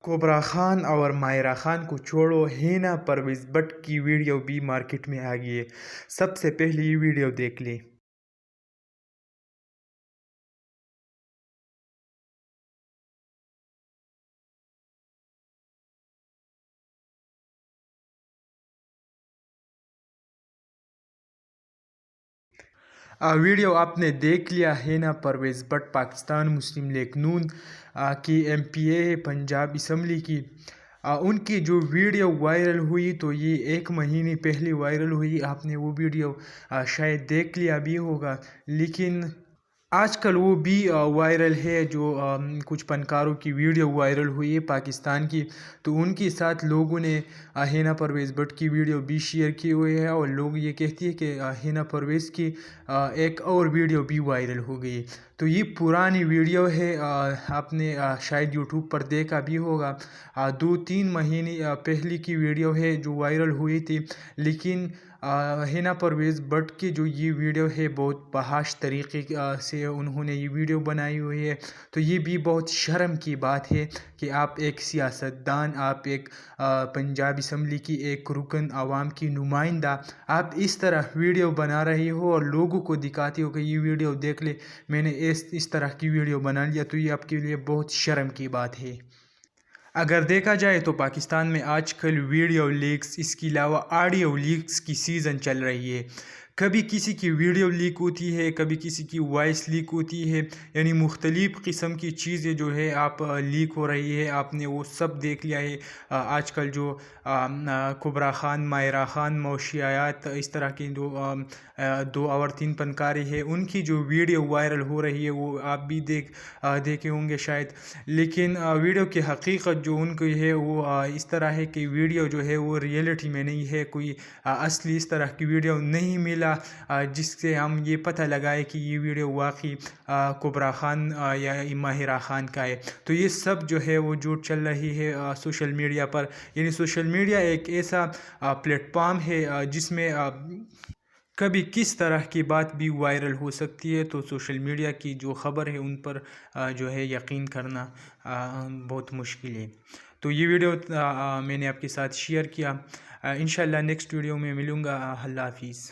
Cobra Khan और मायरा खान को छोड़ो, हिना परवेज़ बट की वीडियो भी मार्केट में आ गई है। सबसे पहले ये वीडियो देख लें। वीडियो आपने देख लिया। हिना परवेज़ बट पाकिस्तान मुस्लिम लीग नून की एमपीए है, पंजाब असम्बली की। उनकी जो वीडियो वायरल हुई तो ये 1 महीने पहले वायरल हुई। आपने वो वीडियो शायद देख लिया भी होगा, लेकिन आजकल वो भी वायरल है। जो कुछ फनकारों की वीडियो वायरल हुई है पाकिस्तान की, तो उनके साथ लोगों ने हिना परवेज़ बट की वीडियो भी शेयर की हुई है, और लोग ये कहती है कि हिना परवेज़ की एक और वीडियो भी वायरल हो गई। तो ये पुरानी वीडियो है, आपने शायद यूट्यूब पर देखा भी होगा। 2-3 महीने पहले की वीडियो है जो वायरल हुई थी, लेकिन हिना परवेज़ बट की जो ये वीडियो है बहुत बहाश तरीके से उन्होंने ये वीडियो बनाई हुई है। तो ये भी बहुत शर्म की बात है कि आप एक सियासतदान, आप एक पंजाब असम्बली की एक रुकन आवाम की नुमाइंदा, आप इस तरह वीडियो बना रही हो और लोगों को दिखाती हो कि ये वीडियो देख ले, मैंने इस तरह की वीडियो बना लिया। तो ये आपके लिए बहुत शर्म की बात है। अगर देखा जाए तो पाकिस्तान में आजकल वीडियो लीक्स, इसके अलावा ऑडियो लीक्स की सीज़न चल रही है। कभी किसी की वीडियो लीक होती है, कभी किसी की वॉइस लीक होती है, यानी मुख्तलिफ़ किस्म की चीज़ें जो है आप लीक हो रही है। आपने वो सब देख लिया है। आजकल जो कोबरा खान, मायरा खान, मौशियात, इस तरह की जो 2 और 3 फनकारें हैं, उनकी जो वीडियो वायरल हो रही है वो आप भी देखे होंगे शायद। लेकिन वीडियो की हकीकत जो उनकी है वो इस तरह है कि वीडियो जो है वो रियलिटी में नहीं है, कोई असली इस तरह की वीडियो नहीं मिला जिससे हम ये पता लगाए कि ये वीडियो वाकई कोबरा खान या माहिरा खान का है। तो ये सब जो है वो झूठ चल रही है सोशल मीडिया पर। यानी सोशल मीडिया एक ऐसा प्लेटफॉर्म है जिसमें कभी किस तरह की बात भी वायरल हो सकती है। तो सोशल मीडिया की जो ख़बर है उन पर जो है यकीन करना बहुत मुश्किल है। तो ये वीडियो मैंने आपके साथ शेयर किया। इंशाल्लाह नेक्स्ट वीडियो में मिलूँगा। अल्लाह हाफिज़।